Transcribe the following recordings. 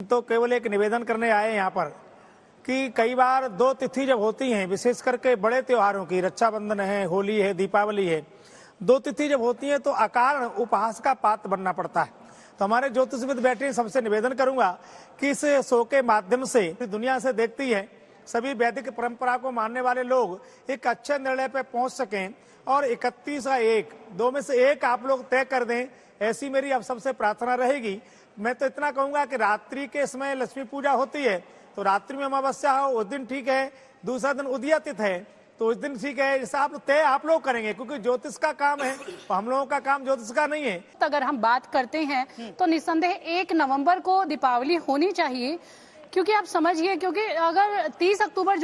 तो केवल एक निवेदन करने आए यहाँ पर कि कई बार दो तिथि जब होती हैं, विशेष करके बड़े त्योहारों की, रक्षाबंधन है, होली है, दीपावली है, दो तिथि जब होती है तो अकारण उपहास का पात्र बनना पड़ता है। तो हमारे ज्योतिषविद बैठे सबसे निवेदन करूंगा कि इस शो के माध्यम से दुनिया से देखती है सभी वैदिक परंपरा को मानने वाले लोग एक अच्छे निर्णय पे पहुंच सकें और 31 का एक, दो में से एक आप लोग तय कर दें, ऐसी मेरी अब सबसे प्रार्थना रहेगी। मैं तो इतना कहूंगा कि रात्रि के समय लक्ष्मी पूजा होती है तो रात्रि में अमावस्या हो उस दिन ठीक है, दूसरा दिन उदयातिथि है तो उस दिन ठीक है। जैसा तय आप लोग करेंगे क्योंकि ज्योतिष का काम है, तो हम लोगों का काम ज्योतिष का नहीं है। तो अगर हम बात करते हैं तो निस्संदेह 1 नवंबर को दीपावली होनी चाहिए, क्योंकि आप समझिए, क्योंकि अगर 31 अक्टूबर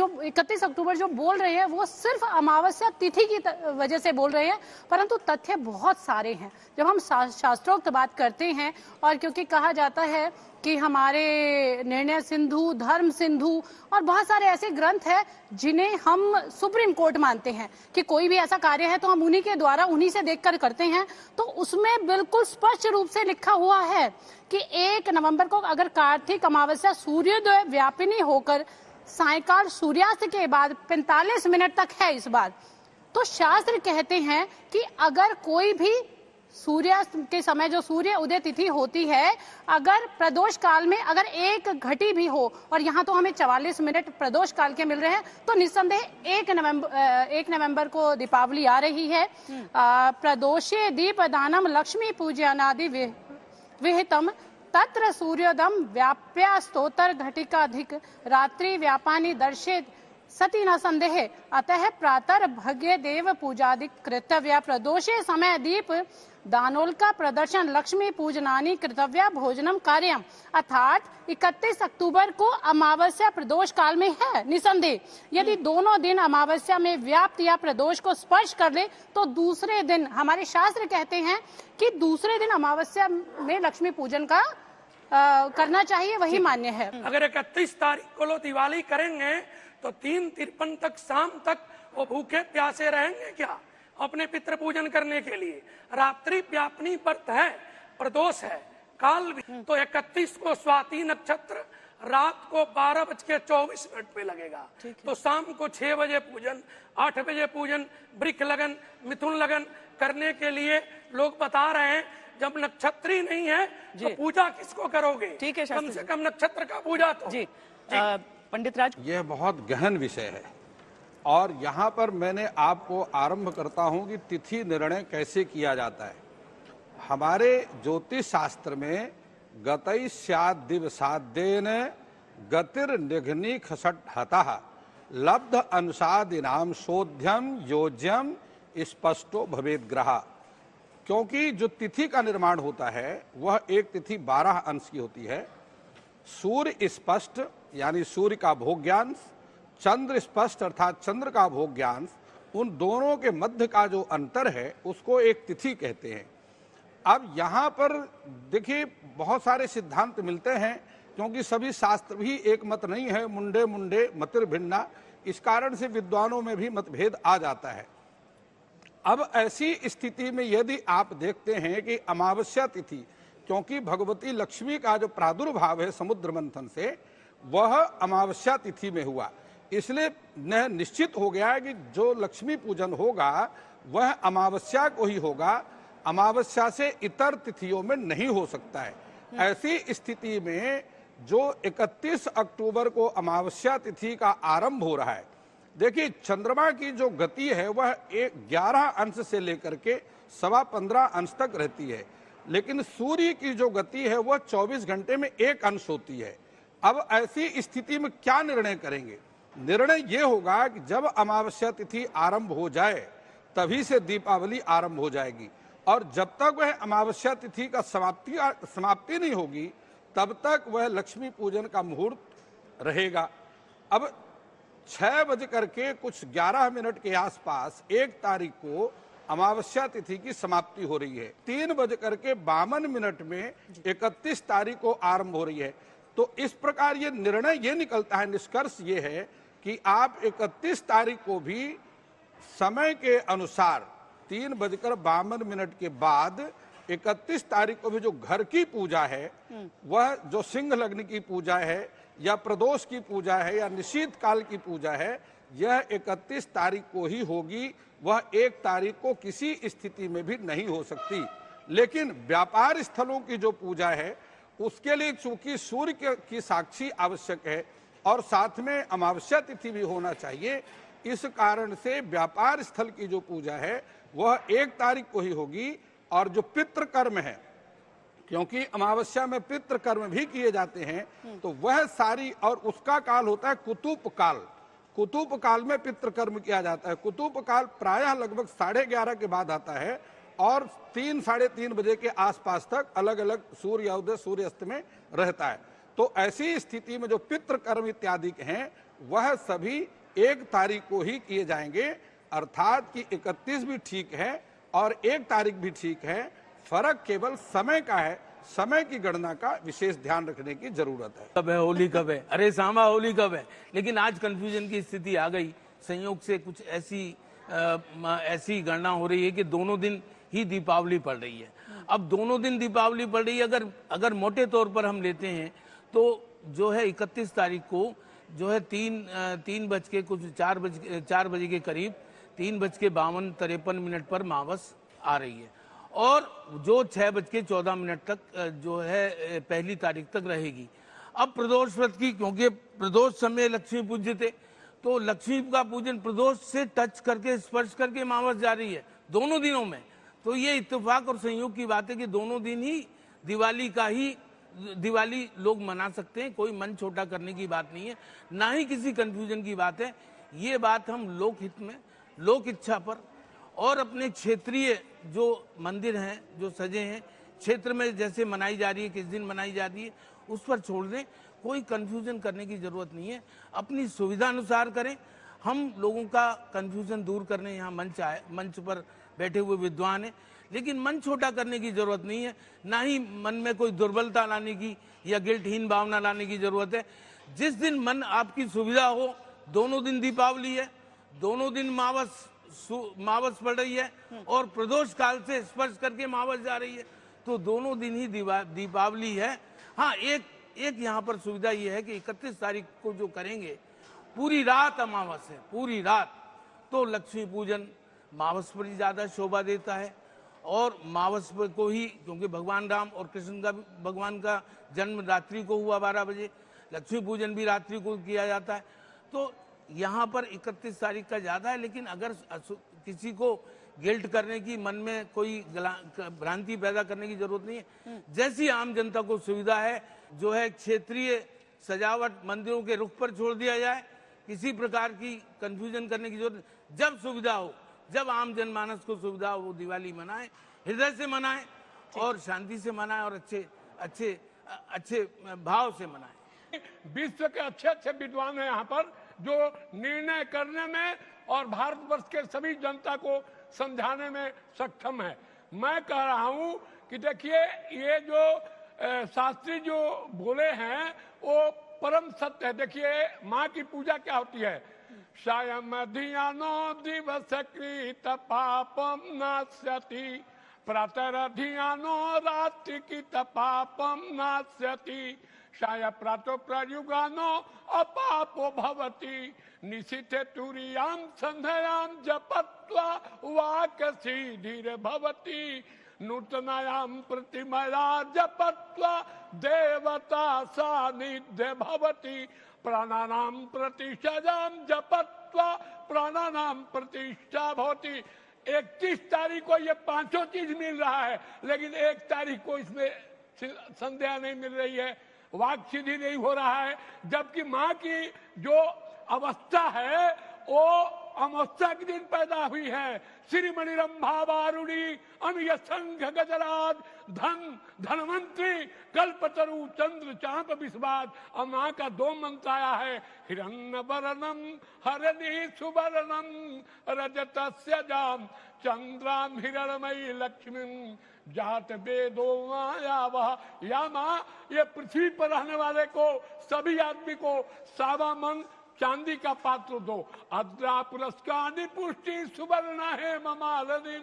जो बोल रहे हैं वो सिर्फ अमावस्या तिथि की वजह से बोल रहे हैं, परंतु तथ्य बहुत सारे हैं। जब हम शास्त्रोक्त बात करते हैं और क्योंकि कहा जाता है कि हमारे निर्णय सिंधु, धर्म सिंधु और बहुत सारे ऐसे ग्रंथ हैं जिन्हें हम सुप्रीम कोर्ट मानते हैं कि कोई भी ऐसा कार्य है तो हम उन्हीं के द्वारा, उन्हीं से देखकर करते हैं, तो उसमें बिल्कुल स्पष्ट रूप से लिखा हुआ है कि 1 नवंबर को अगर कार्तिक अमावस्या सूर्योदय व्यापिनी होकर सायंकाल सूर्यास्त के बाद 45 मिनट तक है इस बार, तो शास्त्र कहते हैं कि अगर कोई भी सूर्यास्त के समय जो सूर्य उदय तिथि होती है, अगर प्रदोष काल में अगर एक घटी भी हो, और यहाँ तो हमें 44 मिनट प्रदोष काल के मिल रहे हैं, तो निस्संदेह 1 नवंबर को दीपावली आ रही है। प्रदोषे दीपदानम लक्ष्मी पूजनादि विहितम तत्र सूर्योदम व्याप्या स्तोत्र घटिकाधिक रात्रि व्यापानी दर्शित सती न संदेह। अतः प्रातः भग्य देव पूजादि कृतव्या प्रदोषे समय दीप दानोल्का प्रदर्शन लक्ष्मी पूजनानि कृतव्या भोजनम कार्यम। अर्थात 31 अक्टूबर को अमावस्या प्रदोष काल में है निसंदेह। यदि दोनों दिन अमावस्या में व्याप्त या प्रदोष को स्पर्श कर ले तो दूसरे दिन, हमारे शास्त्र कहते हैं कि दूसरे दिन अमावस्या में लक्ष्मी पूजन का करना चाहिए, वही मान्य है। अगर 31 तारीख को लोग दिवाली करेंगे तो 3:53 तक शाम तक वो भूखे प्यासे रहेंगे क्या अपने पितृ पूजन करने के लिए? रात्रि व्यापनी व्रत है, प्रदोष है, काल भी। तो 31 को स्वाति नक्षत्र रात को 12:24 पे लगेगा, तो शाम को 6 बजे पूजन, 8 बजे पूजन, वृक्ष लगन, मिथुन लगन करने के लिए लोग बता रहे हैं। जब नक्षत्री नहीं है तो पूजा किसको करोगे? ठीक है, कम से कम नक्षत्र का पूजा तो जी। पंडित राज, यह बहुत गहन विषय है और यहाँ पर मैंने आपको आरंभ करता हूँ कि तिथि निर्णय कैसे किया जाता है। हमारे ज्योतिष शास्त्र में गतई स्याद दिवसाद्येन गतिर निघ्नि खसट हतः लब्ध अनुसादिनाम शोध्यम योज्यम स्पष्टो भवेद ग्रह। क्योंकि जो तिथि का निर्माण होता है वह एक तिथि 12 अंश की होती है। सूर्य स्पष्ट यानी सूर्य का भोग्यांश, चंद्र स्पष्ट अर्थात चंद्र का भोग्यांश, उन दोनों के मध्य का जो अंतर है उसको एक तिथि कहते हैं। अब यहाँ पर देखिए बहुत सारे सिद्धांत मिलते हैं, क्योंकि सभी शास्त्र भी एक मत नहीं है, मुंडे मुंडे मतिर भिन्ना, इस कारण से विद्वानों में भी मतभेद आ जाता है। अब ऐसी स्थिति में यदि आप देखते हैं कि अमावस्या तिथि, क्योंकि भगवती लक्ष्मी का जो प्रादुर्भाव है समुद्र मंथन से वह अमावस्या तिथि में हुआ, इसलिए निश्चित हो गया है कि जो लक्ष्मी पूजन होगा वह अमावस्या को ही होगा, अमावस्या से इतर तिथियों में नहीं हो सकता है। ऐसी स्थिति में जो 31 अक्टूबर को अमावस्या तिथि का आरंभ हो रहा है, देखिए चंद्रमा की जो गति है वह 11 अंश से लेकर के 15.25 अंश तक रहती है, लेकिन सूर्य की जो गति है वह 24 घंटे में 1 अंश होती है। अब ऐसी स्थिति में क्या निर्णय करेंगे? निर्णय ये होगा कि जब अमावस्या तिथि आरंभ हो जाए तभी से दीपावली आरंभ हो जाएगी, और जब तक वह अमावस्या तिथि का समाप्ति नहीं होगी तब तक वह लक्ष्मी पूजन का मुहूर्त रहेगा। अब 6:11 के आसपास 1 तारीख को अमावस्या तिथि की समाप्ति हो रही है, 3:52 में 31 तारीख को आरंभ हो रही है। तो इस प्रकार ये निर्णय ये निकलता है, निष्कर्ष ये है कि आप 31 तारीख को भी समय के अनुसार 3:52 के बाद 31 तारीख को भी जो घर की पूजा है, वह जो सिंह लग्न की पूजा है या प्रदोष की पूजा है या निशीत काल की पूजा है, यह 31 तारीख को ही होगी। वह 1 तारीख को किसी स्थिति में भी नहीं हो सकती। लेकिन व्यापार स्थलों की जो पूजा है उसके लिए चूंकि सूर्य की साक्षी आवश्यक है और साथ में अमावस्या तिथि भी होना चाहिए, इस कारण से व्यापार स्थल की जो पूजा है वह 1 तारीख को ही होगी। और जो पितृ कर्म है, क्योंकि अमावस्या में पितृ कर्म भी किए जाते हैं, तो वह सारी, और उसका काल होता है कुतुप काल। कुतुप काल में पितृ कर्म किया जाता है। कुतुप काल प्रायः लगभग 11:30 के बाद आता है और 3 साढ़े 3 बजे के आसपास तक अलग अलग सूर्योदय सूर्यास्त में रहता है। तो ऐसी स्थिति में जो पितृ कर्म इत्यादि हैं वह सभी 1 तारीख को ही किए जाएंगे। अर्थात कि 31 भी ठीक है और 1 तारीख भी ठीक है। फर्क केवल समय का है। समय की गणना का विशेष ध्यान रखने की जरूरत है। कब है होली, कब है, अरे सांबा होली कब है। लेकिन आज कंफ्यूजन की स्थिति आ गई। संयोग से कुछ ऐसी गणना हो रही है कि दोनों दिन ही दीपावली पड़ रही है। अब दोनों दिन दीपावली पड़ रही है, अगर मोटे तौर पर हम लेते हैं तो जो है 31 तारीख को जो है 4 बजे के करीब 3:52-53 पर मावस आ रही है और जो 6:14 तक जो है पहली तारीख तक रहेगी। अब प्रदोष व्रत की, क्योंकि प्रदोष समय लक्ष्मी पूज्य थे, तो लक्ष्मी का पूजन प्रदोष से टच करके, स्पर्श करके मावस जा रही है दोनों दिनों में। तो ये इत्तेफाक और संयोग की बात है कि दोनों दिन ही दिवाली लोग मना सकते हैं। कोई मन छोटा करने की बात नहीं है, ना ही किसी कंफ्यूजन की बात है। ये बात हम लोकहित में, लोक इच्छा पर और अपने क्षेत्रीय जो मंदिर हैं, जो सजे हैं, क्षेत्र में जैसे मनाई जा रही है, किस दिन मनाई जा रही है, उस पर छोड़ दें। कोई कंफ्यूजन करने की जरूरत नहीं है। अपनी सुविधा अनुसार करें। हम लोगों का कंफ्यूजन दूर करने यहाँ मंच पर बैठे हुए विद्वान हैं, लेकिन मन छोटा करने की जरूरत नहीं है, ना ही मन में कोई दुर्बलता लाने की या गिल्टहीन भावना लाने की जरूरत है। जिस दिन मन आपकी सुविधा हो, दोनों दिन दीपावली है, दोनों दिन मावस पड़ रही है और प्रदोष काल से स्पर्श करके मावस जा रही है, तो दोनों दिन ही दीपावली है। हाँ, एक यहाँ पर सुविधा ये है कि 31 तारीख को जो करेंगे, पूरी रात अमावस है, पूरी रात, तो लक्ष्मी पूजन मावस पर ही ज्यादा शोभा देता है। और मावस पर को ही, क्योंकि भगवान राम और कृष्ण का, भगवान का जन्म रात्रि को हुआ 12 बजे, लक्ष्मी पूजन भी रात्रि को किया जाता है, तो यहाँ पर 31 तारीख का ज्यादा है। लेकिन अगर किसी को गिल्ट करने की, मन में कोई भ्रांति पैदा करने की जरूरत नहीं है। जैसी आम जनता को सुविधा है, जो है क्षेत्रीय सजावट मंदिरों के रुख पर छोड़ दिया जाए। किसी प्रकार की कंफ्यूजन करने की जरूरत, जब सुविधा हो, जब आम जनमानस को सुविधा हो, वो दिवाली मनाए, हृदय से मनाए और शांति से मनाए और अच्छे भाव से मनाए। विश्व के अच्छे विद्वान हैं यहाँ पर, जो निर्णय करने में और भारतवर्ष के सभी जनता को समझाने में सक्षम है। मैं कह रहा हूँ कि देखिए, ये जो शास्त्री जो बोले हैं वो परम सत्य है। देखिए, माँ की पूजा क्या होती है, सायं धियानो दिवस कृत पापम नास्यति, प्रातः धियानो रात्रि कृत पापम नास्यति, साय प्रातो प्रयुगानो अपापो भवति, निशिते तुरियां संध्यां जपत्वा वाक सिद्धिर भवति, नूतनायां प्रतिमया जपत्वा देवता सानिध्य भवति, प्राणानां प्रतिष्ठां जपत्वा प्राणानां प्रतिष्ठा भवति। 31 तारीख को ये पांचों चीज मिल रहा है, लेकिन 1 तारीख को इसमें संध्या नहीं मिल रही है, वाक सिद्धि नहीं हो रहा है। जबकि माँ की जो अवस्था है वो अमावस्या के दिन पैदा हुई है। श्रीमणि रंभा वारुणी अनुय संघ गजराज धनवंतरी कल्पतरु चंद्र चांप विस्वाद। और माँ का 2 मंत्र आया है, हिरण्य वर्णम हरणी सुवर्णम रजतस्य जाम चंद्राम हिरणमयी लक्ष्मी जात वेदो माया वह। या माँ, ये पृथ्वी पर रहने वाले को, सभी आदमी को 1.25 मन चांदी का पात्र दो। अद्रा पुरस्कार पुष्टि सुवर्ण है ममालिनी,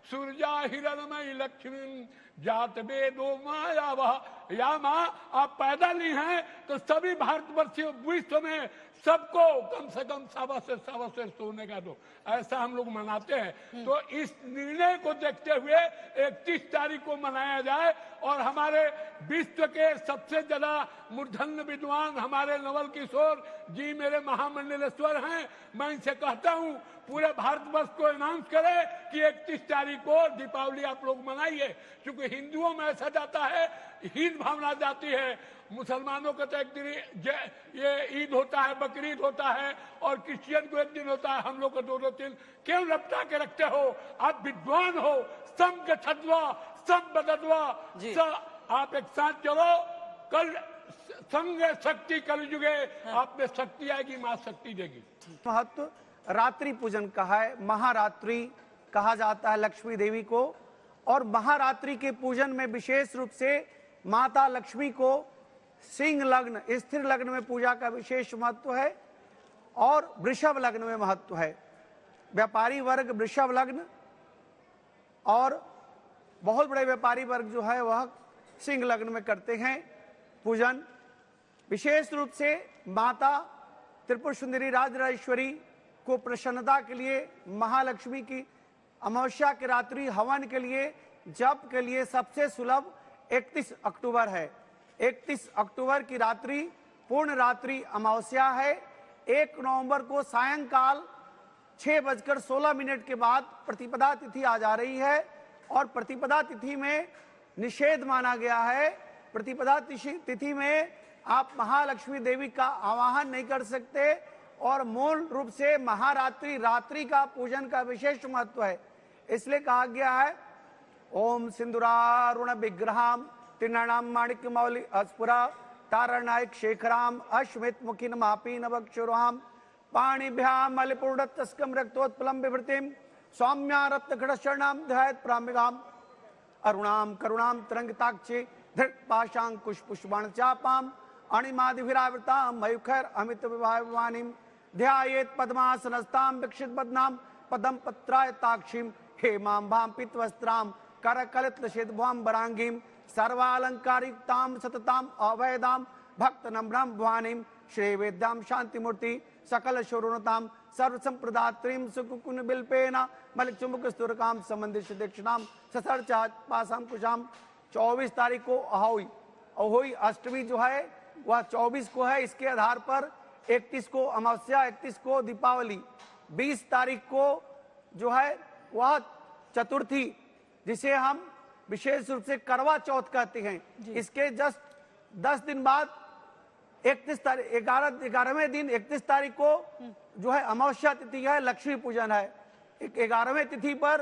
सूर्या हिरणमयी लक्ष्मी जात वेदो माया वह या माँ आप पैदा ली हैं तो सभी भारतवर्षीय विश्व में सबको कम से कम 1.25 सोने का दो, ऐसा हम लोग मनाते हैं। तो इस निर्णय को देखते हुए 31 तारीख को मनाया जाए और हमारे विश्व के सबसे ज्यादा मूर्धन्य विद्वान हमारे नवल किशोर जी मेरे महामंडलेश्वर हैं, मैं इनसे कहता हूं पूरे भारतवर्ष को अनाउंस करे कि 31 तारीख को दीपावली आप लोग मनाइए, क्योंकि हिंदुओं में ऐसा जाता है, ईद भावना जाती है, मुसलमानों का तो एक दिन ये ईद होता है, बकरीद होता है, और क्रिश्चियन को एक दिन होता है, हम लोग को 2-2 दिन क्यों लपटा के रखते हो? आप विद्वान हो, सम गच्छध्वा सम बदद्वा, आप एक साथ चलो, कल संग शक्ति कलयुगे, आप में शक्ति आएगी, मां शक्ति देगी। महत्व रात्रि पूजन का है, महारात्रि कहा जाता है लक्ष्मी देवी को, और महारात्रि के पूजन में विशेष रूप से माता लक्ष्मी को सिंह लग्न स्थिर लग्न में पूजा का विशेष महत्व है और वृषभ लग्न में महत्व है। व्यापारी वर्ग वृषभ लग्न और बहुत बड़े व्यापारी वर्ग जो है वह सिंह लग्न में करते हैं पूजन। विशेष रूप से माता त्रिपुर सुंदरी राजराजेश्वरी को प्रसन्नता के लिए महालक्ष्मी की अमावस्या की रात्रि हवन के लिए जप के लिए सबसे सुलभ 31 अक्टूबर है। 31 अक्टूबर की रात्रि पूर्ण रात्रि अमावस्या है। 1 नवंबर को सायंकाल 6:16 के बाद प्रतिपदा तिथि आ जा रही है और प्रतिपदा तिथि में निषेध माना गया है। प्रतिपदा तिथि में आप महालक्ष्मी देवी का आवाहन नहीं कर सकते और मूल रूप से महारात्रि रात्रि का पूजन का विशेष महत्व है। इसलिए कहा गया है ओम सिंदूरारुण विग्रहाम त्रिनयनाम माणिक्य मौलि अस्फुरा तारनायक शेखराम अश्मित मुखिन मापीन वक्षुराम पाणिभ्याम मलिपूर्णतस्कम रक्तोत्पलम विभृतिम सौम्या रत्नखड़शरणाम ध्यायत प्रामिगाम अरुणाम करुणाम तरंगिताक्षी धृत पाशांकुश पुष्पण चापाम अणिमादिभिरावृताम मयूखर अमित विभावानीम ध्यायेत पद्मासनस्ताम विक्षित बदनाम पदम पत्रायताक्षीम हेमां भां पितवस्त्राम करकलितशिद्भवाम वरांगीम सर्वालंकारिताम सतताम अवैदाम भक्त नम्रम भवानीम श्री वेद्याम शांतिमूर्ति सकल शोरुणताम सर्व संप्रदात्रीम सुकुकुन बिल्पेना मलिक चुंबक स्तुरकाम संबंधित दक्षिणाम ससर पासाम कुशाम। 24 तारीख को अहोई अष्टमी जो है वह 24 को है। इसके आधार पर 31 को अमावस्या, 31 को दीपावली, 20 तारीख को जो है वह चतुर्थी जिसे हम विशेष रूप से करवा चौथ कहते हैं। इसके जस्ट 10 दिन बाद 31 तारीख 11वें दिन 31 तारीख को जो है अमावस्या तिथि है, लक्ष्मी पूजन है। 11वें तिथि पर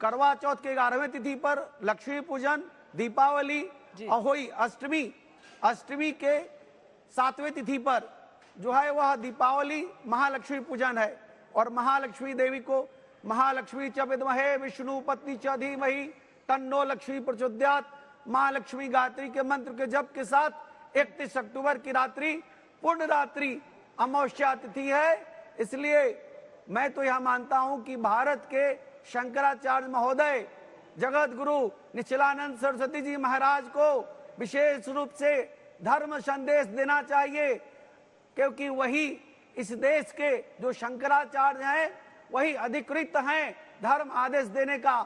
करवा चौथ के 11वें तिथि पर लक्ष्मी पूजन, दीपावली, अहोई अष्टमी के 7वें तिथि पर जो है वह दीपावली महालक्ष्मी पूजन है। और महालक्ष्मी देवी को महालक्ष्मी च विद्महे विष्णु पत्नी च धीमहि तन्नो लक्ष्मी प्रचोदयात् महालक्ष्मी गायत्री के मंत्र के जप के साथ 31 अक्टूबर की रात्रि पूर्ण रात्रि अमावस्या तिथि है। इसलिए मैं तो यह मानता हूं कि भारत के शंकराचार्य महोदय जगत गुरु निश्चलानंद सरस्वती जी महाराज को विशेष रूप से धर्म संदेश देना चाहिए, क्योंकि वही इस देश के जो शंकराचार्य हैं वही अधिकृत हैं धर्म आदेश देने का।